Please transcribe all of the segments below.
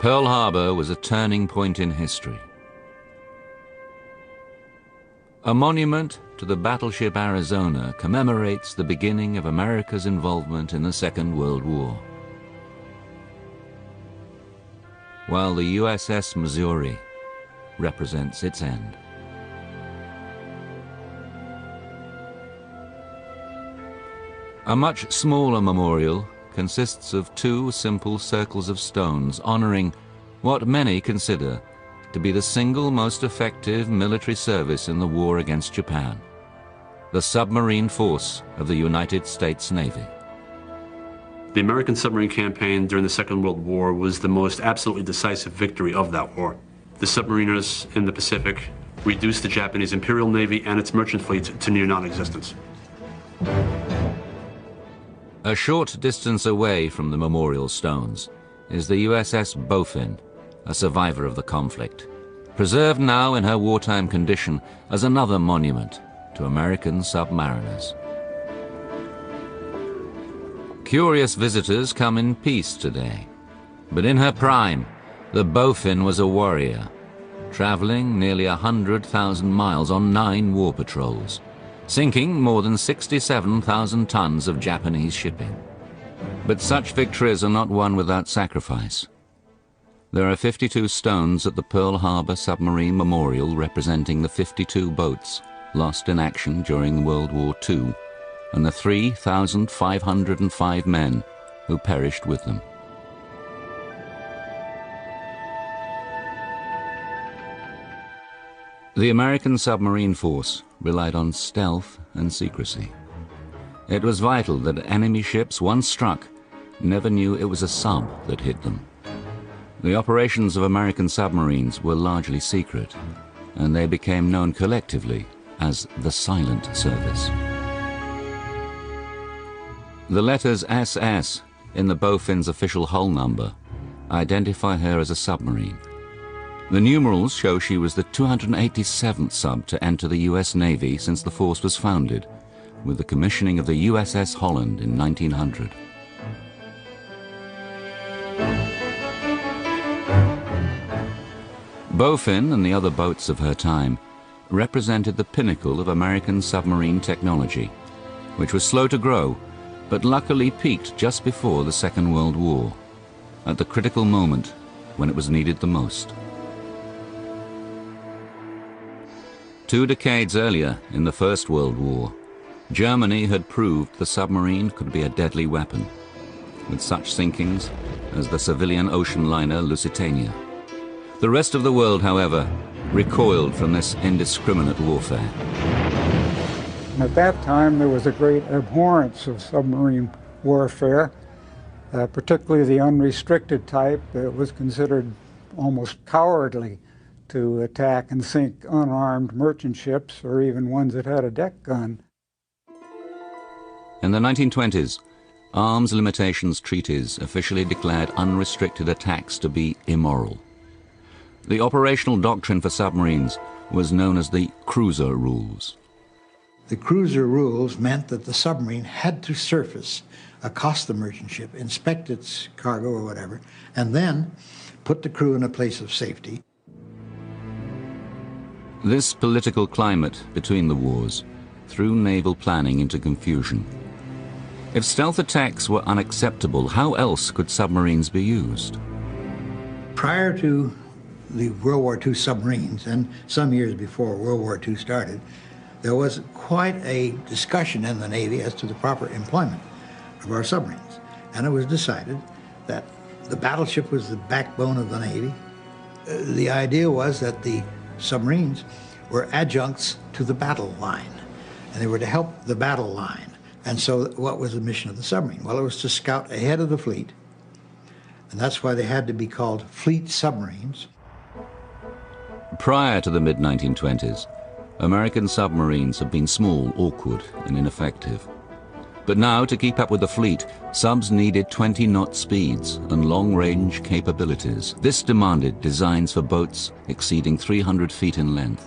Pearl Harbor was a turning point in history. A monument to the battleship Arizona commemorates the beginning of America's involvement in the Second World War, while the USS Missouri represents its end. A much smaller memorial consists of two simple circles of stones honoring what many consider to be the single most effective military service in the war against Japan, the submarine force of the United States Navy. The American submarine campaign during the Second World War was the most absolutely decisive victory of that war. The submariners in the Pacific reduced the Japanese Imperial Navy and its merchant fleet to near non-existence. A short distance away from the memorial stones is the USS Bowfin, a survivor of the conflict, preserved now in her wartime condition as another monument to American submariners. Curious visitors come in peace today, but in her prime, the Bowfin was a warrior, traveling nearly 100,000 miles on 9 war patrols, sinking more than 67,000 tons of Japanese shipping. But such victories are not won without sacrifice. There are 52 stones at the Pearl Harbor Submarine Memorial representing the 52 boats lost in action during World War II and the 3,505 men who perished with them. The American submarine force relied on stealth and secrecy. It was vital that enemy ships, once struck, never knew it was a sub that hit them. The operations of American submarines were largely secret, and they became known collectively as the Silent Service. The letters SS in the Bowfin's official hull number identify her as a submarine. The numerals show she was the 287th sub to enter the US Navy since the force was founded, with the commissioning of the USS Holland in 1900. Bowfin and the other boats of her time represented the pinnacle of American submarine technology, which was slow to grow, but luckily peaked just before the Second World War, at the critical moment when it was needed the most. 2 decades earlier, in the First World War, Germany had proved the submarine could be a deadly weapon, with such sinkings as the civilian ocean liner Lusitania. The rest of the world, however, recoiled from this indiscriminate warfare. At that time, there was a great abhorrence of submarine warfare, particularly the unrestricted type. It was considered almost cowardly to attack and sink unarmed merchant ships or even ones that had a deck gun. In the 1920s, arms limitations treaties officially declared unrestricted attacks to be immoral. The operational doctrine for submarines was known as the cruiser rules. The cruiser rules meant that the submarine had to surface, accost the merchant ship, inspect its cargo or whatever, and then put the crew in a place of safety. This political climate between the wars threw naval planning into confusion. If stealth attacks were unacceptable, how else could submarines be used? Prior to the World War II submarines, and some years before World War II started, there was quite a discussion in the Navy as to the proper employment of our submarines. And it was decided that the battleship was the backbone of the Navy. The idea was that the submarines were adjuncts to the battle line, and they were to help the battle line. And so what was the mission of the submarine? Well, it was to scout ahead of the fleet, and that's why they had to be called fleet submarines. Prior to the mid-1920s, American submarines had been small, awkward, and ineffective. But now, to keep up with the fleet, subs needed 20-knot speeds and long-range capabilities. This demanded designs for boats exceeding 300 feet in length.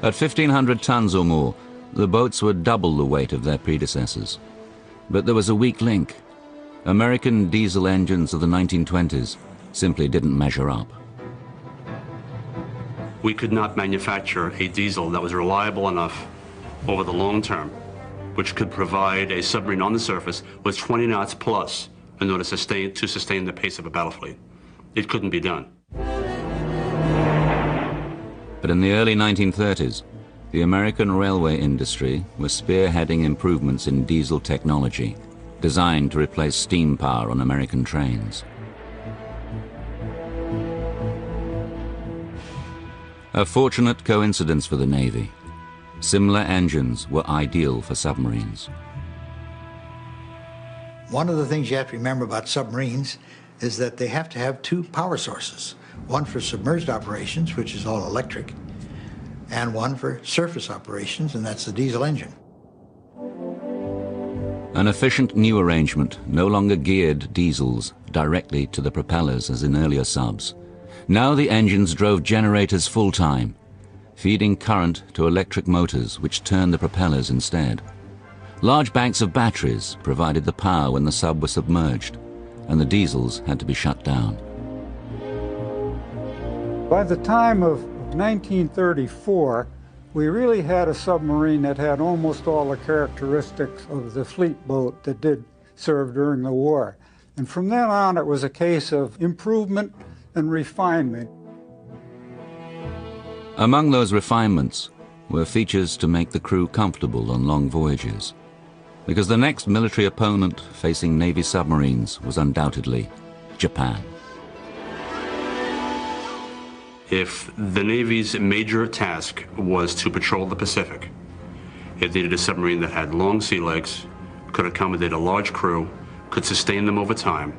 At 1,500 tons or more, the boats were double the weight of their predecessors. But there was a weak link. American diesel engines of the 1920s simply didn't measure up. We could not manufacture a diesel that was reliable enough over the long term, which could provide a submarine on the surface with 20 knots plus in order to sustain the pace of a battle fleet. It couldn't be done. But in the early 1930s, the American railway industry was spearheading improvements in diesel technology, designed to replace steam power on American trains. A fortunate coincidence for the Navy. Similar engines were ideal for submarines. One of the things you have to remember about submarines is that they have to have two power sources. One for submerged operations, which is all electric, and one for surface operations, and that's the diesel engine. An efficient new arrangement no longer geared diesels directly to the propellers as in earlier subs. Now the engines drove generators full-time, feeding current to electric motors which turned the propellers instead. Large banks of batteries provided the power when the sub was submerged, and the diesels had to be shut down. By the time of 1934, we really had a submarine that had almost all the characteristics of the fleet boat that did serve during the war. And from then on, it was a case of improvement and refinement. Among those refinements were features to make the crew comfortable on long voyages, because the next military opponent facing Navy submarines was undoubtedly Japan. If the Navy's major task was to patrol the Pacific, it needed a submarine that had long sea legs, could accommodate a large crew, could sustain them over time,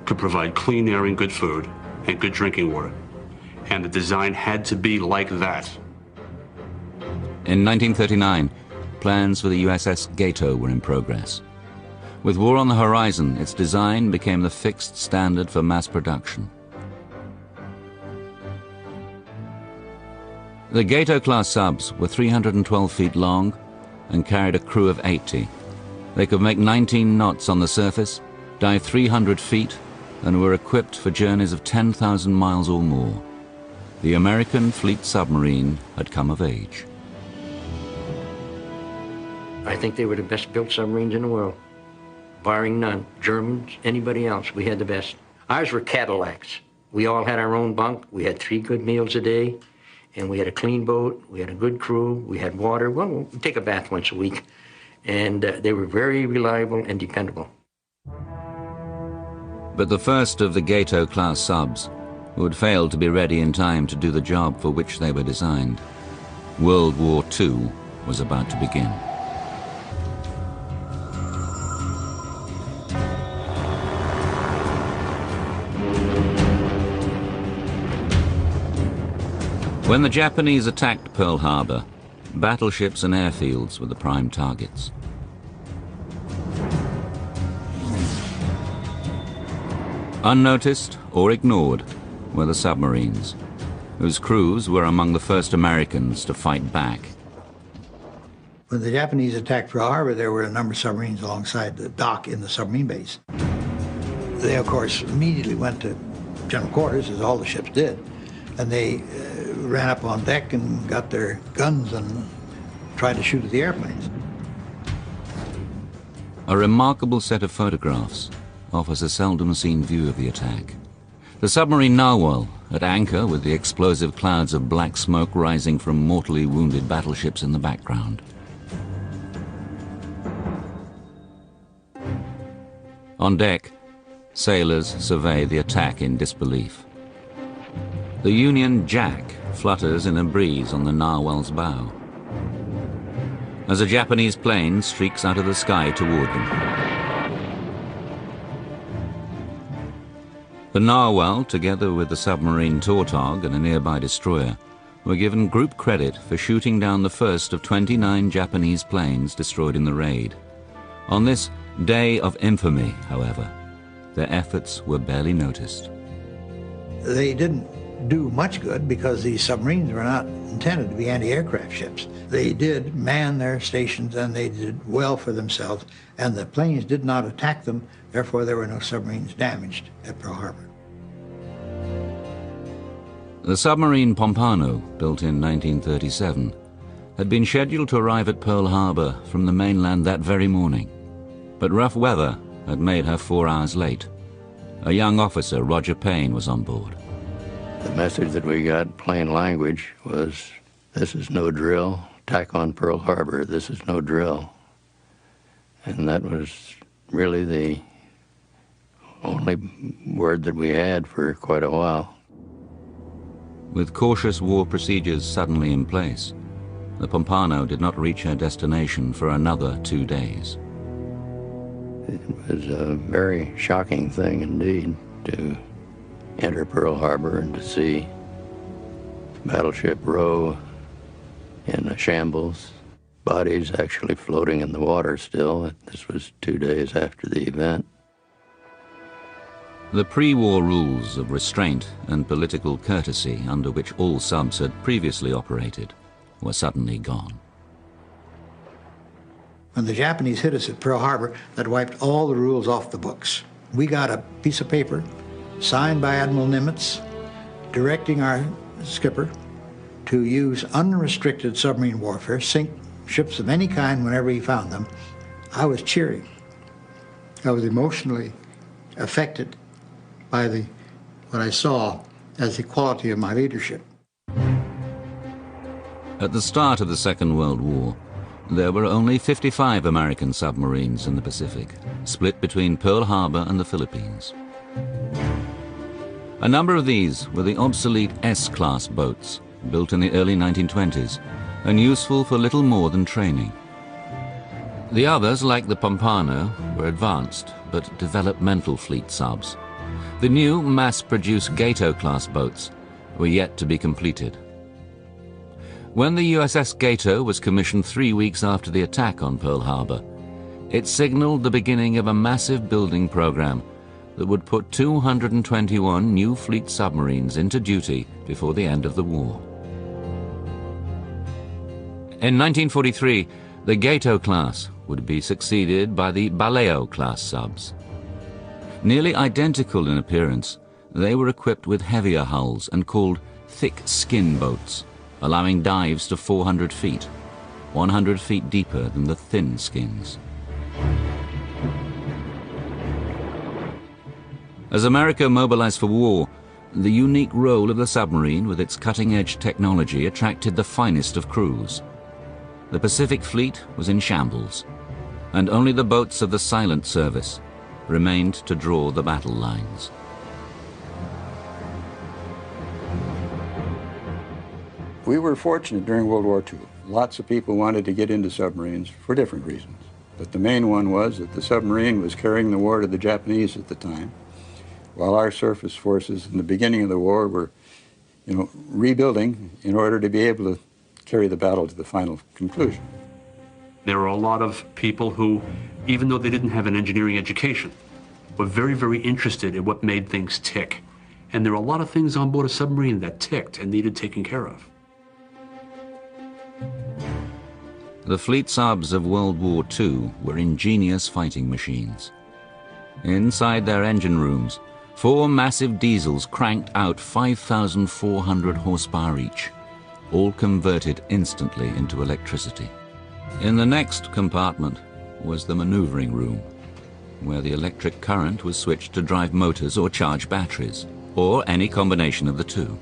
could provide clean air and good food, and good drinking water. And the design had to be like that. In 1939, plans for the USS Gato were in progress. With war on the horizon, its design became the fixed standard for mass production. The Gato-class subs were 312 feet long and carried a crew of 80. They could make 19 knots on the surface, dive 300 feet, and were equipped for journeys of 10,000 miles or more. The American fleet submarine had come of age. I think they were the best built submarines in the world, barring none. Germans, anybody else, we had the best. Ours were Cadillacs. We all had our own bunk. We had 3 good meals a day. And we had a clean boat, we had a good crew, we had water. Well, we'd take a bath once a week. And they were very reliable and dependable. But the first of the Gato-class subs would fail to be ready in time to do the job for which they were designed. World War II was about to begin. When the Japanese attacked Pearl Harbor, battleships and airfields were the prime targets. Unnoticed or ignored were the submarines, whose crews were among the first Americans to fight back. When the Japanese attacked Pearl Harbor, there were a number of submarines alongside the dock in the submarine base. They, of course, immediately went to general quarters, as all the ships did, and they ran up on deck and got their guns and tried to shoot at the airplanes. A remarkable set of photographs offers a seldom seen view of the attack. The submarine Narwhal, at anchor with the explosive clouds of black smoke rising from mortally wounded battleships in the background. On deck, sailors survey the attack in disbelief. The Union Jack flutters in a breeze on the Narwhal's bow, as a Japanese plane streaks out of the sky toward them. The Narwhal, together with the submarine Tautog and a nearby destroyer, were given group credit for shooting down the first of 29 Japanese planes destroyed in the raid. On this day of infamy, however, their efforts were barely noticed. They didn't do much good because these submarines were not intended to be anti-aircraft ships. They did man their stations and they did well for themselves, and the planes did not attack them, therefore there were no submarines damaged at Pearl Harbor. The submarine Pompano, built in 1937, had been scheduled to arrive at Pearl Harbor from the mainland that very morning, but rough weather had made her 4 hours late. A young officer, Roger Payne, was on board. The message that we got, plain language, was, "This is no drill. Attack on Pearl Harbor. This is no drill." And that was really the only word that we had for quite a while. With cautious war procedures suddenly in place, the Pompano did not reach her destination for another 2 days. It was a very shocking thing indeed to enter Pearl Harbor and to see Battleship Row in a shambles, bodies actually floating in the water still. This was 2 days after the event. The pre-war rules of restraint and political courtesy under which all subs had previously operated were suddenly gone. When the Japanese hit us at Pearl Harbor, that wiped all the rules off the books. We got a piece of paper signed by Admiral Nimitz directing our skipper to use unrestricted submarine warfare, sink ships of any kind whenever he found them. I was cheering. I was emotionally affected by what I saw as the quality of my leadership. At the start of the Second World War, there were only 55 American submarines in the Pacific, split between Pearl Harbor and the Philippines. A number of these were the obsolete S-class boats, built in the early 1920s, and useful for little more than training. The others, like the Pompano, were advanced but developmental fleet subs. The new mass-produced Gato-class boats were yet to be completed. When the USS Gato was commissioned 3 weeks after the attack on Pearl Harbor, it signaled the beginning of a massive building program that would put 221 new fleet submarines into duty before the end of the war. In 1943, the Gato class would be succeeded by the Baleo class subs. Nearly identical in appearance, they were equipped with heavier hulls and called thick skin boats, allowing dives to 400 feet, 100 feet deeper than the thin skins. As America mobilized for war, the unique role of the submarine with its cutting-edge technology attracted the finest of crews. The Pacific Fleet was in shambles, and only the boats of the Silent Service remained to draw the battle lines. We were fortunate during World War II. Lots of people wanted to get into submarines for different reasons. But the main one was that the submarine was carrying the war to the Japanese at the time, while our surface forces in the beginning of the war were, rebuilding in order to be able to carry the battle to the final conclusion. There were a lot of people who, even though they didn't have an engineering education, were very, very interested in what made things tick. And there were a lot of things on board a submarine that ticked and needed taken care of. The fleet subs of World War II were ingenious fighting machines. Inside their engine rooms, 4 massive diesels cranked out 5,400 horsepower each, all converted instantly into electricity. In the next compartment was the maneuvering room, where the electric current was switched to drive motors or charge batteries, or any combination of the two.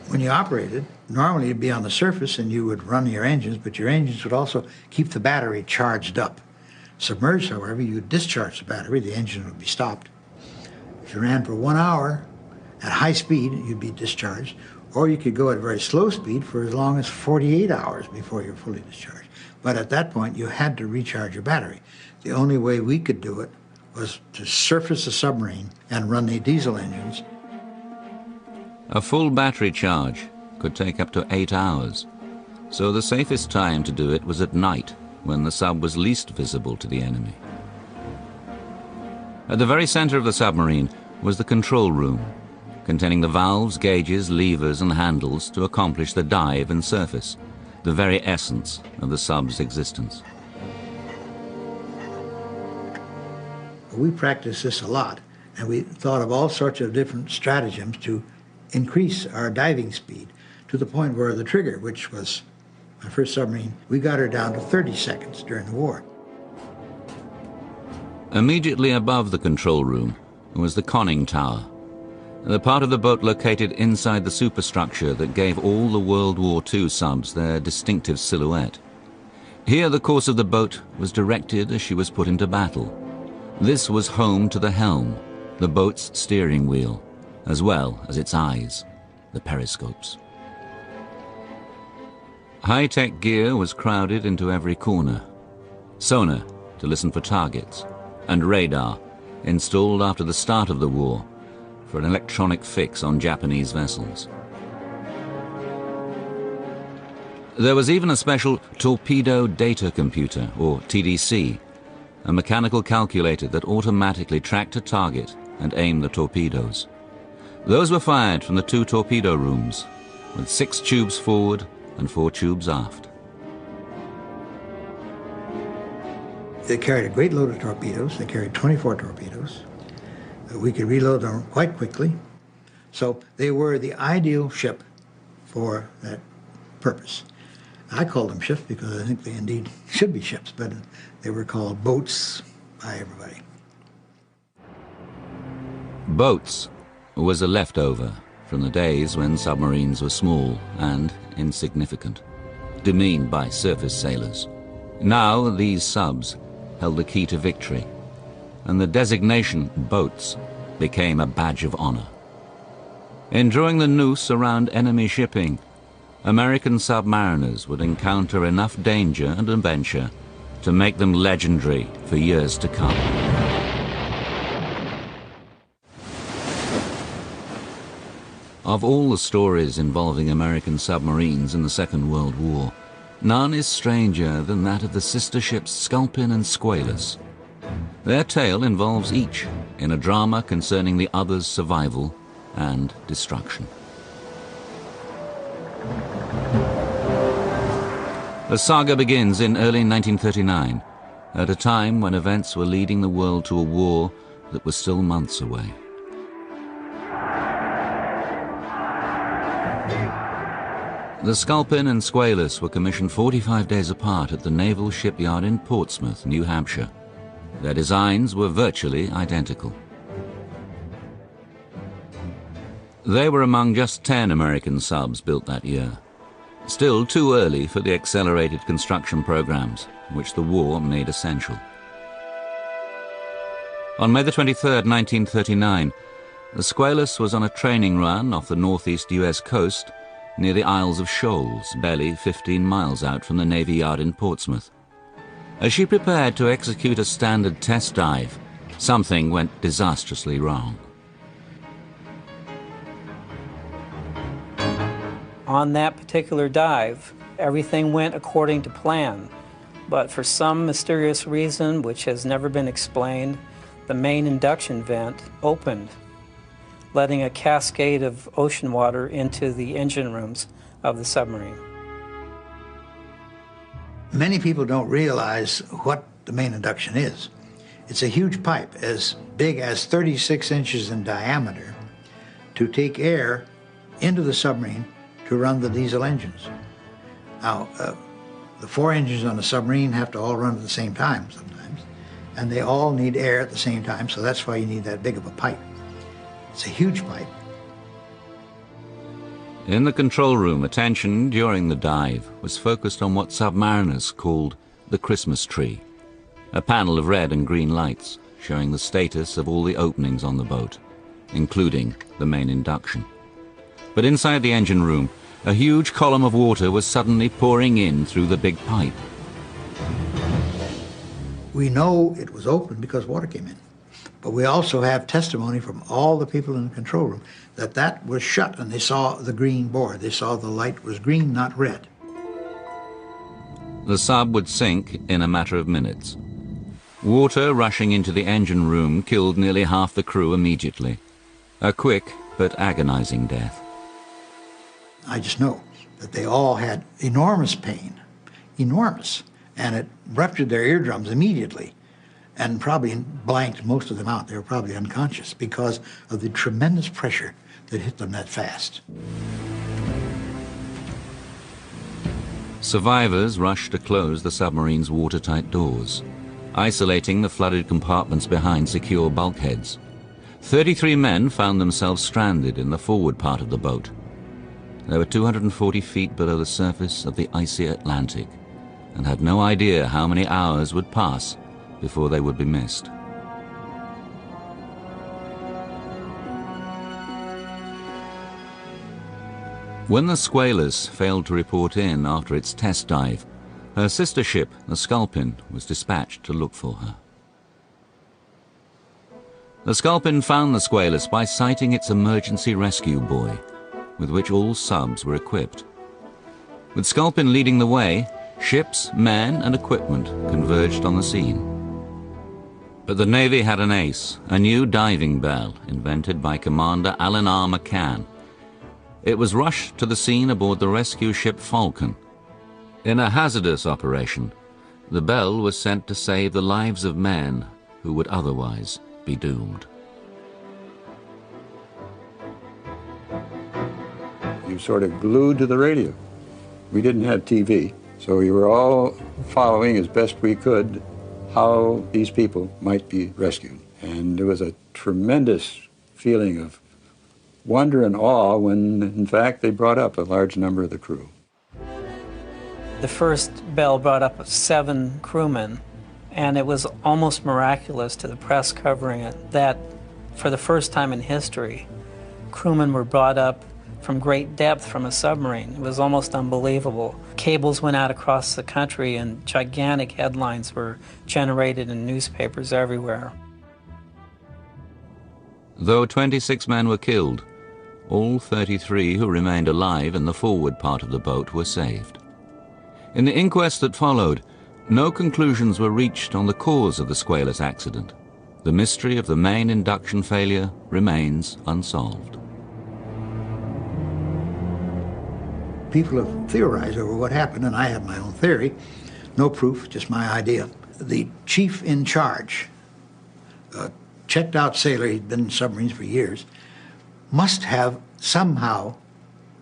When you operated, normally you'd be on the surface and you would run your engines, but your engines would also keep the battery charged up. Submerged, however, you would discharge the battery, the engine would be stopped. If you ran for 1 hour at high speed, you'd be discharged, or you could go at very slow speed for as long as 48 hours before you're fully discharged. But at that point, you had to recharge your battery. The only way we could do it was to surface a submarine and run the diesel engines. A full battery charge could take up to 8 hours, so the safest time to do it was at night, when the sub was least visible to the enemy. At the very center of the submarine was the control room, containing the valves, gauges, levers and handles to accomplish the dive and surface, the very essence of the sub's existence. We practiced this a lot, and we thought of all sorts of different stratagems to increase our diving speed to the point where the trigger, which was my first submarine, we got her down to 30 seconds during the war. Immediately above the control room was the conning tower, the part of the boat located inside the superstructure that gave all the World War II subs their distinctive silhouette. Here the course of the boat was directed as she was put into battle. This was home to the helm, the boat's steering wheel, as well as its eyes, the periscopes. High-tech gear was crowded into every corner. Sonar to listen for targets, and radar, installed after the start of the war, for an electronic fix on Japanese vessels. There was even a special torpedo data computer, or TDC, a mechanical calculator that automatically tracked a target and aimed the torpedoes. Those were fired from the 2 torpedo rooms, with 6 tubes forward and 4 tubes aft. They carried a great load of torpedoes. They carried 24 torpedoes. We could reload them quite quickly. So they were the ideal ship for that purpose. I call them ships because I think they indeed should be ships, but they were called boats by everybody. Boats was a leftover from the days when submarines were small and insignificant, demeaned by surface sailors. Now these subs held the key to victory, and the designation boats became a badge of honor. In drawing the noose around enemy shipping, American submariners would encounter enough danger and adventure to make them legendary for years to come. Of all the stories involving American submarines in the Second World War, none is stranger than that of the sister ships Sculpin and Squalus. Their tale involves each in a drama concerning the other's survival and destruction. The saga begins in early 1939, at a time when events were leading the world to a war that was still months away. The Sculpin and Squalus were commissioned 45 days apart at the Naval Shipyard in Portsmouth, New Hampshire. Their designs were virtually identical. They were among just 10 American subs built that year. Still too early for the accelerated construction programs, which the war made essential. On May the 23rd, 1939, the Squalus was on a training run off the northeast US coast near the Isles of Shoals, barely 15 miles out from the Navy Yard in Portsmouth. As she prepared to execute a standard test dive, something went disastrously wrong. On that particular dive, everything went according to plan, but for some mysterious reason which has never been explained, the main induction vent opened, letting a cascade of ocean water into the engine rooms of the submarine. Many people don't realize what the main induction is. It's a huge pipe as big as 36 inches in diameter to take air into the submarine to run the diesel engines. Now, the 4 engines on a submarine have to all run at the same time sometimes, and they all need air at the same time, so that's why you need that big of a pipe. It's a huge pipe. In the control room, attention during the dive was focused on what submariners called the Christmas tree, a panel of red and green lights showing the status of all the openings on the boat, including the main induction. But inside the engine room, a huge column of water was suddenly pouring in through the big pipe. We know it was open because water came in. But we also have testimony from all the people in the control room that that was shut and they saw the green board. They saw the light was green, not red. The sub would sink in a matter of minutes. Water rushing into the engine room killed nearly half the crew immediately. A quick but agonizing death. I just know that they all had enormous pain, enormous, and it ruptured their eardrums immediately and probably blanked most of them out. They were probably unconscious because of the tremendous pressure that hit them that fast. Survivors rushed to close the submarine's watertight doors, isolating the flooded compartments behind secure bulkheads. 33 men found themselves stranded in the forward part of the boat. They were 240 feet below the surface of the icy Atlantic and had no idea how many hours would pass before they would be missed. When the Squalus failed to report in after its test dive, her sister ship, the Sculpin, was dispatched to look for her. The Sculpin found the Squalus by sighting its emergency rescue buoy, with which all subs were equipped. With Sculpin leading the way, ships, men, and equipment converged on the scene. But the Navy had an ace, a new diving bell invented by Commander Alan R. McCann. It was rushed to the scene aboard the rescue ship Falcon. In a hazardous operation, the bell was sent to save the lives of men who would otherwise be doomed. You sort of glued to the radio. We didn't have TV, so we were all following as best we could how these people might be rescued. And there was a tremendous feeling of wonder and awe when, in fact, they brought up a large number of the crew. The first bell brought up 7 crewmen, and it was almost miraculous to the press covering it that, for the first time in history, crewmen were brought up from great depth from a submarine. It was almost unbelievable. Cables went out across the country, and gigantic headlines were generated in newspapers everywhere. Though 26 men were killed, all 33 who remained alive in the forward part of the boat were saved. In the inquest that followed, no conclusions were reached on the cause of the Squalus accident. The mystery of the main induction failure remains unsolved. People have theorized over what happened, and I have my own theory. No proof, just my idea. The chief in charge, a checked-out sailor, he'd been in submarines for years, must have somehow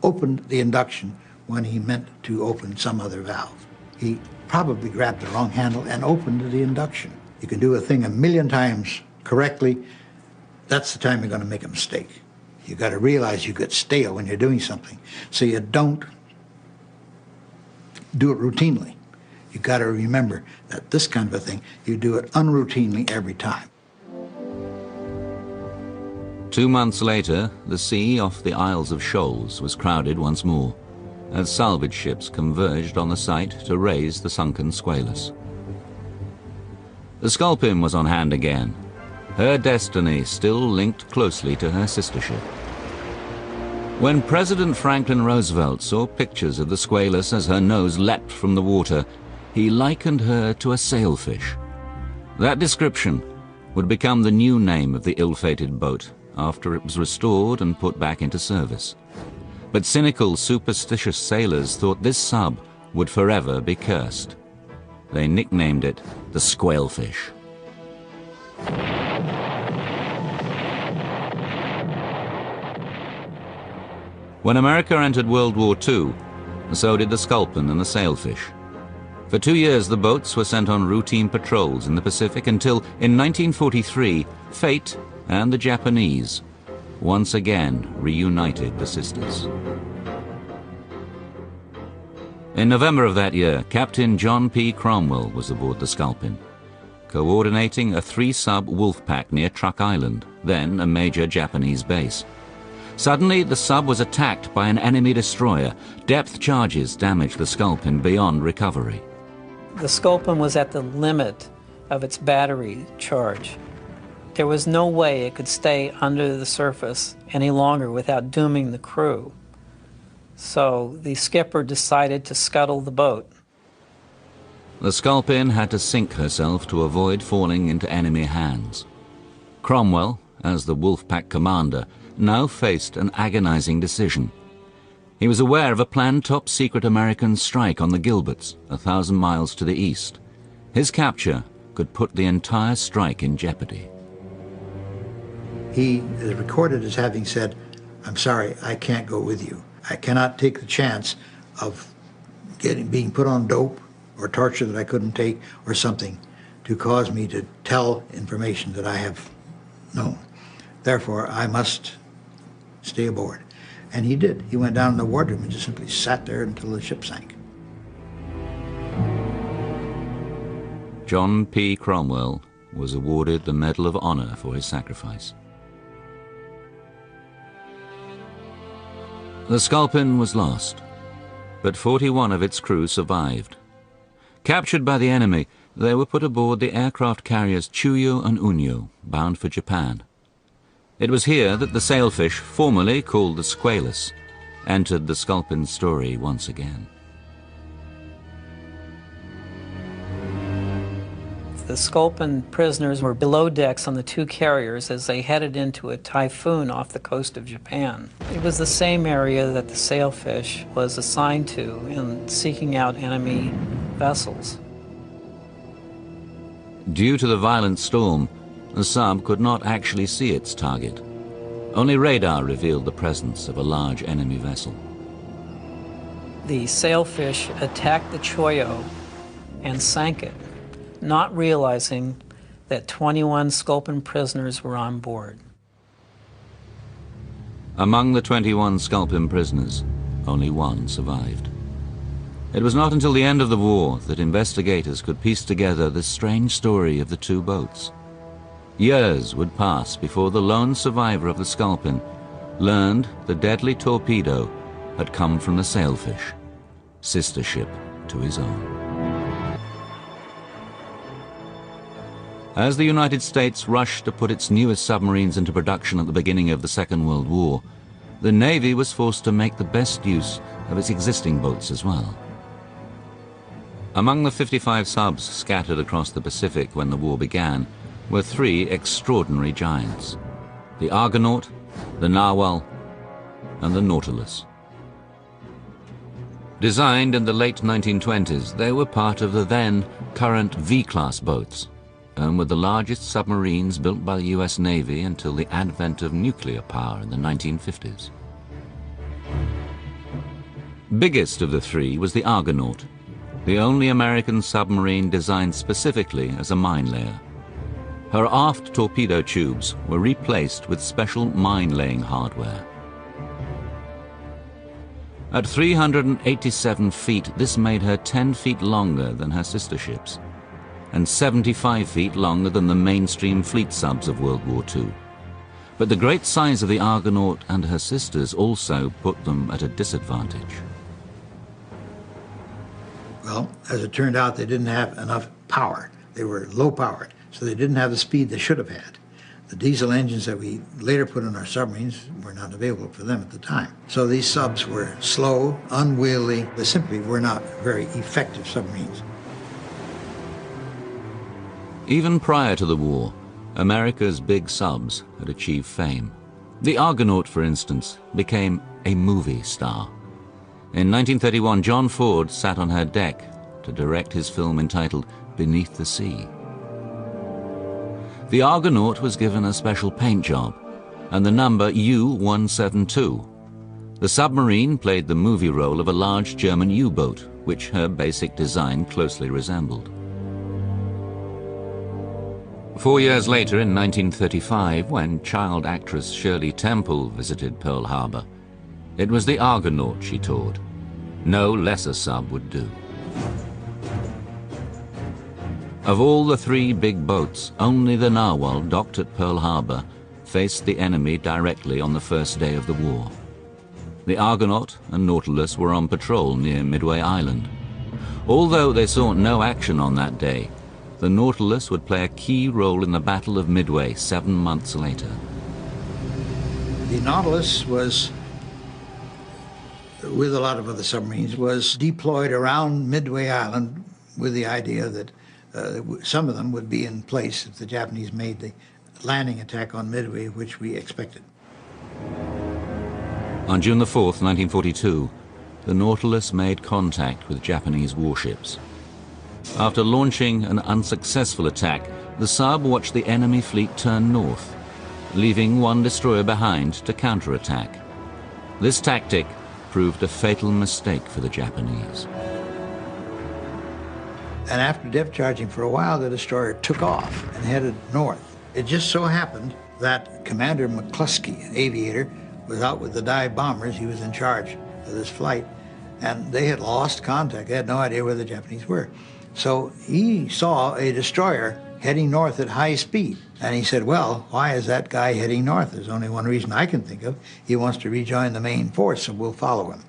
opened the induction when he meant to open some other valve. He probably grabbed the wrong handle and opened the induction. You can do a thing 1,000,000 times correctly. That's the time you're going to make a mistake. You got to realize you get stale when you're doing something, so you don't do it routinely. You got to remember that this kind of a thing, you do it unroutinely every time. 2 months later, the sea off the Isles of Shoals was crowded once more, as salvage ships converged on the site to raise the sunken Squalus. The Sculpin was on hand again, her destiny still linked closely to her sister ship. When President Franklin Roosevelt saw pictures of the Squalus as her nose leapt from the water, he likened her to a sailfish. That description would become the new name of the ill-fated boat after it was restored and put back into service. But cynical, superstitious sailors thought this sub would forever be cursed. They nicknamed it the Squalefish. When America entered World War II, so did the Sculpin and the Sailfish. For 2 years, the boats were sent on routine patrols in the Pacific until, in 1943, fate and the Japanese once again reunited the sisters. In November of that year, Captain John P. Cromwell was aboard the Sculpin, coordinating a 3-sub wolf pack near Truk Island, then a major Japanese base. Suddenly, the sub was attacked by an enemy destroyer. Depth charges damaged the Sculpin beyond recovery. The Sculpin was at the limit of its battery charge. There was no way it could stay under the surface any longer without dooming the crew. So the skipper decided to scuttle the boat. The Sculpin had to sink herself to avoid falling into enemy hands. Cromwell, as the Wolfpack commander, now faced an agonizing decision. He was aware of a planned top-secret American strike on the Gilberts, 1,000 miles to the east. His capture could put the entire strike in jeopardy. He is recorded as having said, "I'm sorry, I can't go with you. I cannot take the chance of being put on dope or torture that I couldn't take or something to cause me to tell information that I have known. Therefore, I must stay aboard." And he did. He went down in the wardroom and just simply sat there until the ship sank. John P. Cromwell was awarded the Medal of Honor for his sacrifice. The Sculpin was lost, but 41 of its crew survived. Captured by the enemy, they were put aboard the aircraft carriers Chuyo and Unyo, bound for Japan. It was here that the sailfish, formerly called the Squalus, entered the Sculpin's story once again. The Sculpin prisoners were below decks on the two carriers as they headed into a typhoon off the coast of Japan. It was the same area that the sailfish was assigned to in seeking out enemy vessels. Due to the violent storm, the sub could not actually see its target. Only radar revealed the presence of a large enemy vessel. The sailfish attacked the Choyo and sank it, not realizing that 21 Sculpin prisoners were on board. Among the 21 Sculpin prisoners, only one survived. It was not until the end of the war that investigators could piece together the strange story of the two boats. Years would pass before the lone survivor of the Sculpin learned the deadly torpedo had come from the sailfish, sister ship to his own. As the United States rushed to put its newest submarines into production at the beginning of the Second World War, the Navy was forced to make the best use of its existing boats as well. Among the 55 subs scattered across the Pacific when the war began were three extraordinary giants: the Argonaut, the Narwhal, and the Nautilus. Designed in the late 1920s, they were part of the then current V-class boats, and were the largest submarines built by the US Navy until the advent of nuclear power in the 1950s. Biggest of the three was the Argonaut, the only American submarine designed specifically as a mine layer. Her aft torpedo tubes were replaced with special mine-laying hardware. At 387 feet, this made her 10 feet longer than her sister ships, and 75 feet longer than the mainstream fleet subs of World War II. But the great size of the Argonaut and her sisters also put them at a disadvantage. Well, as it turned out, they didn't have enough power. They were low powered, so they didn't have the speed they should have had. The diesel engines that we later put on our submarines were not available for them at the time. So these subs were slow, unwieldy. They simply were not very effective submarines. Even prior to the war, America's big subs had achieved fame. The Argonaut, for instance, became a movie star. In 1931, John Ford sat on her deck to direct his film entitled Beneath the Sea. The Argonaut was given a special paint job and the number U-172. The submarine played the movie role of a large German U-boat, which her basic design closely resembled. 4 years later, in 1935, when child actress Shirley Temple visited Pearl Harbor, it was the Argonaut she toured. No lesser sub would do. Of all the three big boats, only the Narwhal, docked at Pearl Harbor, faced the enemy directly on the first day of the war. The Argonaut and Nautilus were on patrol near Midway Island. Although they saw no action on that day, the Nautilus would play a key role in the Battle of Midway 7 months later. The Nautilus was, with a lot of other submarines, was deployed around Midway Island with the idea that some of them would be in place if the Japanese made the landing attack on Midway, which we expected. On June the 4th, 1942, the Nautilus made contact with Japanese warships. After launching an unsuccessful attack, the sub watched the enemy fleet turn north, leaving one destroyer behind to counterattack. This tactic proved a fatal mistake for the Japanese. And after depth charging for a while, the destroyer took off and headed north. It just so happened that Commander McCluskey, aviator, was out with the dive bombers. He was in charge of this flight, and they had lost contact. They had no idea where the Japanese were. So he saw a destroyer heading north at high speed. And he said, well, why is that guy heading north? There's only one reason I can think of. He wants to rejoin the main force, so we'll follow him.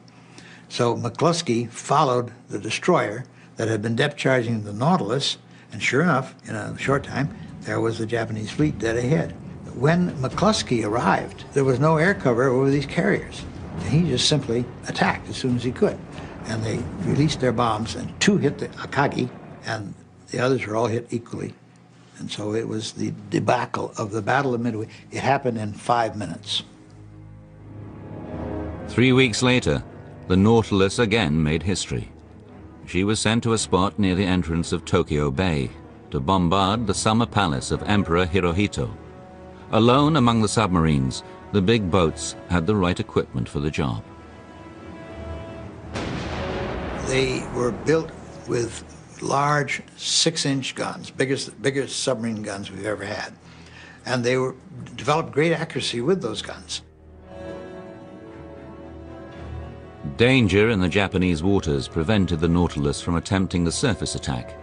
So McCluskey followed the destroyer that had been depth charging the Nautilus, and sure enough, in a short time, there was the Japanese fleet dead ahead. When McCluskey arrived, there was no air cover over these carriers. He just simply attacked as soon as he could. And they released their bombs, and 2 hit the Akagi, and the others were all hit equally. And so it was the debacle of the Battle of Midway. It happened in 5 minutes. 3 weeks later, the Nautilus again made history. She was sent to a spot near the entrance of Tokyo Bay to bombard the summer palace of Emperor Hirohito. Alone among the submarines, the big boats had the right equipment for the job. They were built with large 6-inch guns, biggest submarine guns we've ever had. And they developed great accuracy with those guns. Danger in the Japanese waters prevented the Nautilus from attempting the surface attack.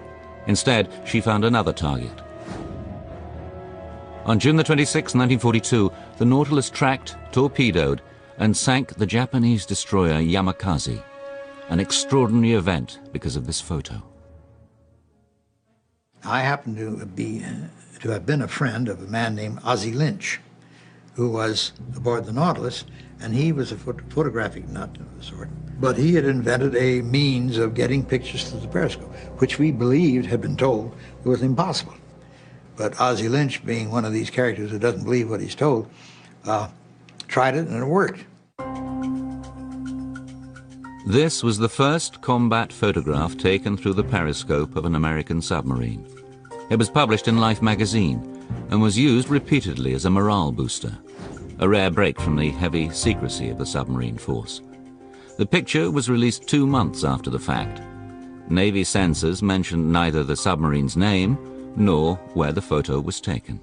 Instead, she found another target. On June the 26th, 1942, the Nautilus tracked, torpedoed, and sank the Japanese destroyer Yamakaze, an extraordinary event because of this photo. I happen to have been a friend of a man named Ozzie Lynch, who was aboard the Nautilus, and he was a photographic nut of the sort. But he had invented a means of getting pictures through the periscope, which we believed, had been told, was impossible. But Ozzie Lynch, being one of these characters who doesn't believe what he's told, tried it and it worked. This was the first combat photograph taken through the periscope of an American submarine. It was published in Life magazine and was used repeatedly as a morale booster, a rare break from the heavy secrecy of the submarine force. The picture was released 2 months after the fact. Navy censors mentioned neither the submarine's name nor where the photo was taken.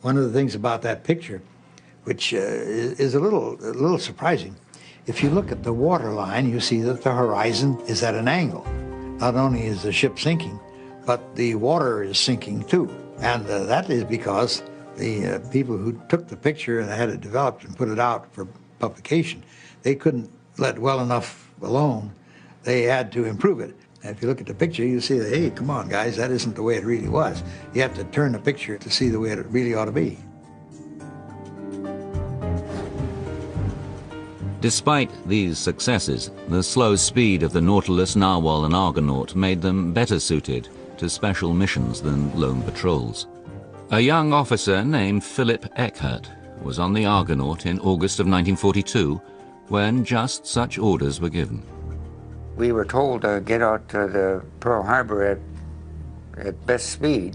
One of the things about that picture, which is a little surprising, if you look at the water line, you see that the horizon is at an angle. Not only is the ship sinking, but the water is sinking too. And that is because the people who took the picture and had it developed and put it out for publication, they couldn't let well enough alone. They had to improve it. And if you look at the picture, you see that, hey, come on, guys, that isn't the way it really was. You have to turn the picture to see the way it really ought to be. Despite these successes, the slow speed of the Nautilus, Narwhal and Argonaut made them better suited to special missions than lone patrols. A young officer named Philip Eckert was on the Argonaut in August of 1942 when just such orders were given. We were told to get out to the Pearl Harbor at best speed,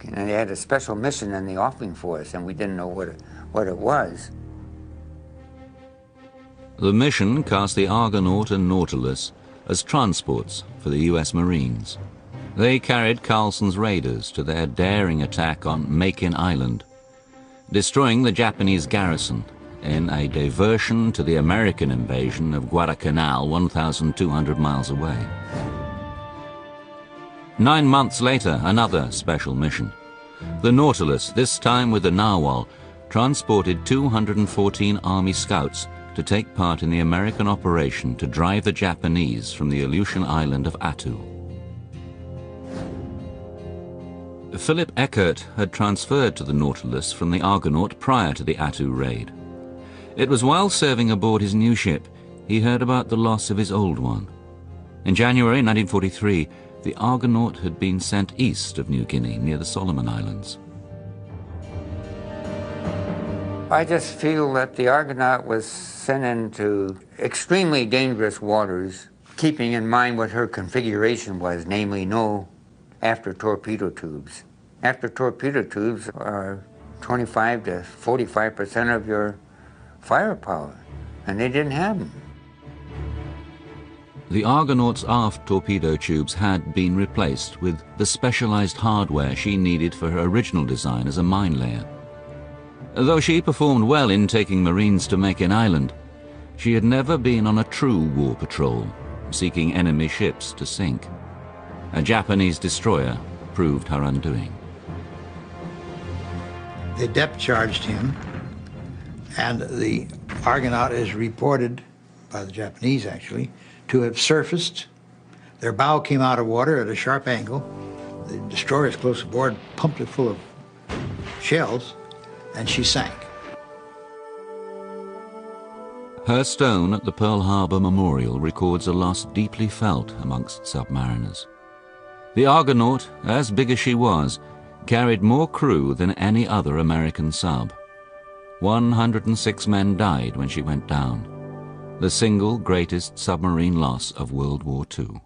and they had a special mission in the offing for us, and we didn't know what it was. The mission cast the Argonaut and Nautilus as transports for the U.S. Marines. They carried Carlson's raiders to their daring attack on Makin Island, destroying the Japanese garrison in a diversion to the American invasion of Guadalcanal 1,200 miles away. 9 months later, another special mission. The Nautilus, this time with the Narwhal, transported 214 Army scouts to take part in the American operation to drive the Japanese from the Aleutian island of Attu. Philip Eckert had transferred to the Nautilus from the Argonaut prior to the Attu raid. It was while serving aboard his new ship he heard about the loss of his old one. In January 1943, the Argonaut had been sent east of New Guinea near the Solomon Islands. I just feel that the Argonaut was sent into extremely dangerous waters, keeping in mind what her configuration was, namely no after torpedo tubes. After torpedo tubes are 25 to 45% of your firepower, and they didn't have them. The Argonaut's aft torpedo tubes had been replaced with the specialized hardware she needed for her original design as a mine layer. Though she performed well in taking Marines to Makin Island, she had never been on a true war patrol, seeking enemy ships to sink. A Japanese destroyer proved her undoing. They depth charged him, and the Argonaut is reported, by the Japanese actually, to have surfaced. Their bow came out of water at a sharp angle. The destroyers close aboard pumped it full of shells, and she sank. Her stone at the Pearl Harbor Memorial records a loss deeply felt amongst submariners. The Argonaut, as big as she was, carried more crew than any other American sub. 106 men died when she went down, the single greatest submarine loss of World War II.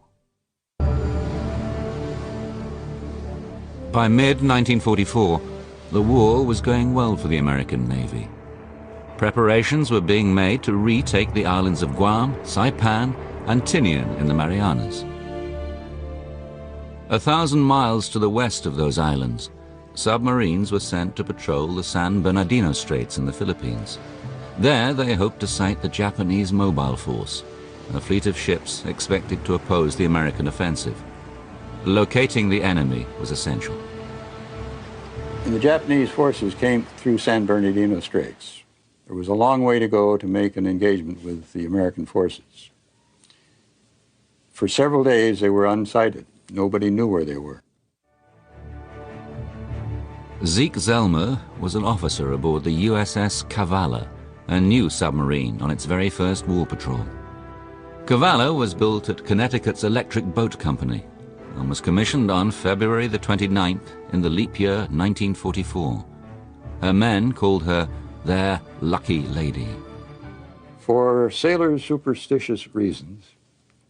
By mid-1944, the war was going well for the American Navy. Preparations were being made to retake the islands of Guam, Saipan, and Tinian in the Marianas. 1,000 miles to the west of those islands, submarines were sent to patrol the San Bernardino Straits in the Philippines. There they hoped to sight the Japanese mobile force, a fleet of ships expected to oppose the American offensive. Locating the enemy was essential. And the Japanese forces came through San Bernardino Straits. There was a long way to go to make an engagement with the American forces. For several days they were unsighted. Nobody knew where they were. Zeke Zelmer was an officer aboard the USS Kavala, a new submarine on its very first war patrol. Kavala was built at Connecticut's Electric Boat Company and was commissioned on February the 29th in the leap year 1944. Her men called her their lucky lady. For sailors' superstitious reasons,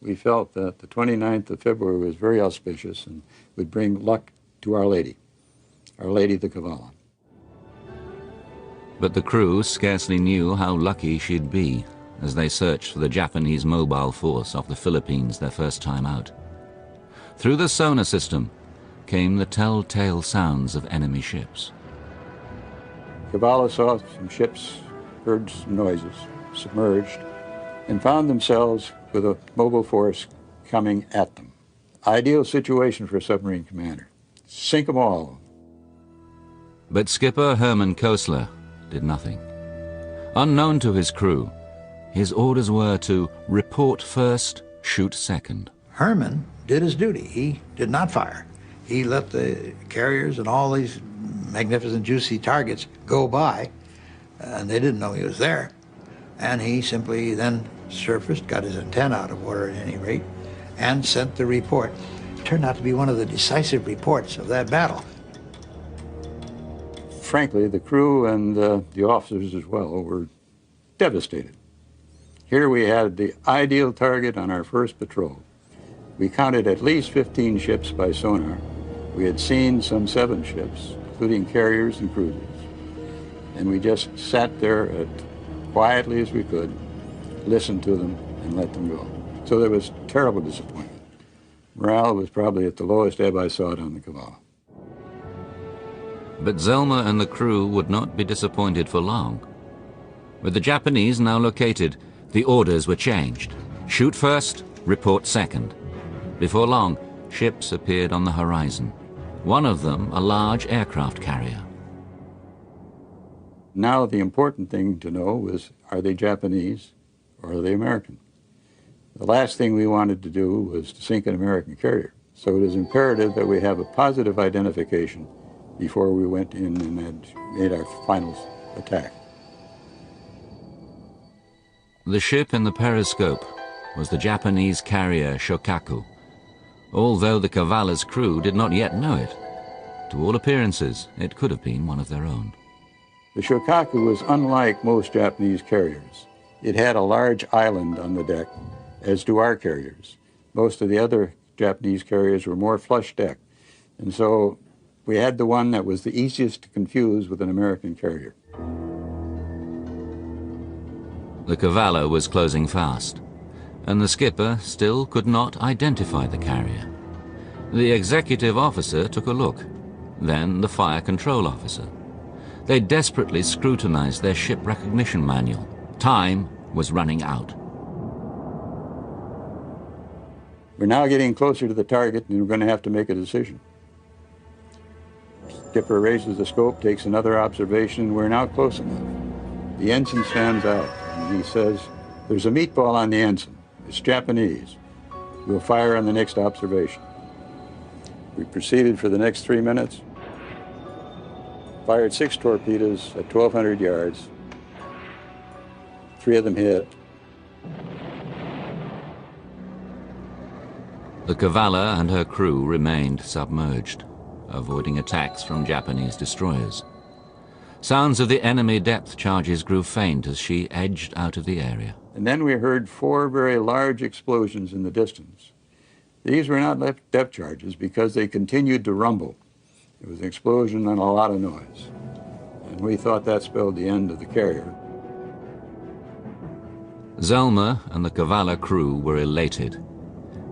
we felt that the 29th of February was very auspicious and would bring luck to Our Lady the Kavala. But the crew scarcely knew how lucky she'd be as they searched for the Japanese mobile force off the Philippines their first time out. Through the sonar system came the telltale sounds of enemy ships. Kavala saw some ships, heard some noises, submerged, and found themselves with a mobile force coming at them. Ideal situation for a submarine commander. Sink them all. But skipper Herman Kosler did nothing. Unknown to his crew, his orders were to report first, shoot second. Herman did his duty. He did not fire. He let the carriers and all these magnificent, juicy targets go by, and they didn't know he was there. And he simply then surfaced, got his antenna out of water at any rate, and sent the report. It turned out to be one of the decisive reports of that battle. Frankly, the crew and the officers as well were devastated. Here we had the ideal target on our first patrol. We counted at least 15 ships by sonar. We had seen some 7 ships, including carriers and cruisers. And we just sat there quietly as we could, listened to them, and let them go. So there was terrible disappointment. Morale was probably at the lowest ebb I saw it on the Kavala. But Zelmer and the crew would not be disappointed for long. With the Japanese now located, the orders were changed. Shoot first, report second. Before long, ships appeared on the horizon. One of them, a large aircraft carrier. Now the important thing to know was, are they Japanese or are they American? The last thing we wanted to do was to sink an American carrier. So it is imperative that we have a positive identification before we went in and had made our final attack. The ship in the periscope was the Japanese carrier Shokaku, although the Kavala's crew did not yet know it. To all appearances, it could have been one of their own. The Shokaku was unlike most Japanese carriers. It had a large island on the deck, as do our carriers. Most of the other Japanese carriers were more flush deck, and so we had the one that was the easiest to confuse with an American carrier. The Cavallo was closing fast, and the skipper still could not identify the carrier. The executive officer took a look, then the fire control officer. They desperately scrutinized their ship recognition manual. Time was running out. We're now getting closer to the target, and we're going to have to make a decision. Skipper raises the scope, takes another observation. We're now close enough. The ensign stands out, and he says, "There's a meatball on the ensign. It's Japanese. We'll fire on the next observation." We proceeded for the next 3 minutes, fired 6 torpedoes at 1,200 yards. 3 of them hit. The Cavallo and her crew remained submerged, avoiding attacks from Japanese destroyers. Sounds of the enemy depth charges grew faint as she edged out of the area. And then we heard 4 very large explosions in the distance. These were not depth charges because they continued to rumble. It was an explosion and a lot of noise. And we thought that spelled the end of the carrier. Zelma and the Cavallo crew were elated.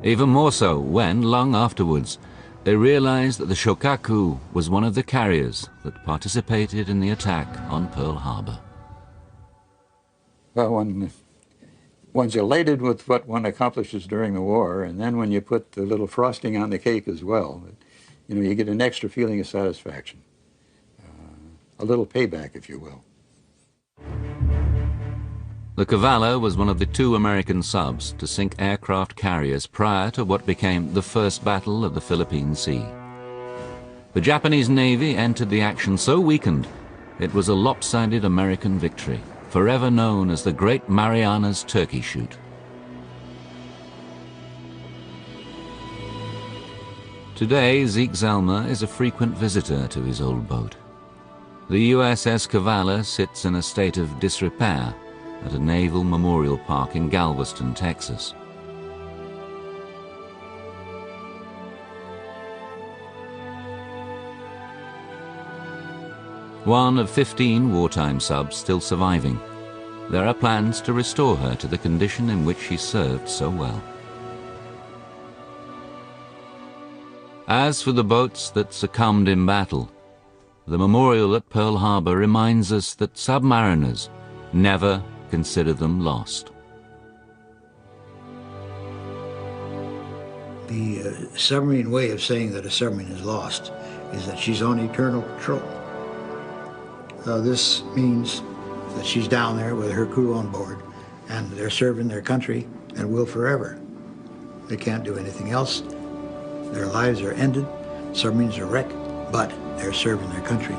Even more so when, long afterwards, they realized that the Shokaku was one of the carriers that participated in the attack on Pearl Harbor. Well, one's elated with what one accomplishes during the war, and then when you put the little frosting on the cake as well, you know, you get an extra feeling of satisfaction. A little payback, if you will. The Cavallo was one of the 2 American subs to sink aircraft carriers prior to what became the First Battle of the Philippine Sea. The Japanese Navy entered the action so weakened, it was a lopsided American victory, forever known as the Great Marianas Turkey Shoot. Today, Zeke Zelma is a frequent visitor to his old boat. The USS Cavallo sits in a state of disrepair at a naval memorial park in Galveston, Texas. One of 15 wartime subs still surviving, there are plans to restore her to the condition in which she served so well. As for the boats that succumbed in battle, the memorial at Pearl Harbor reminds us that submariners never consider them lost. The submarine way of saying that a submarine is lost is that she's on eternal patrol. This means that she's down there with her crew on board, and they're serving their country and will forever. They can't do anything else. Their lives are ended, submarines are wrecked, but they're serving their country.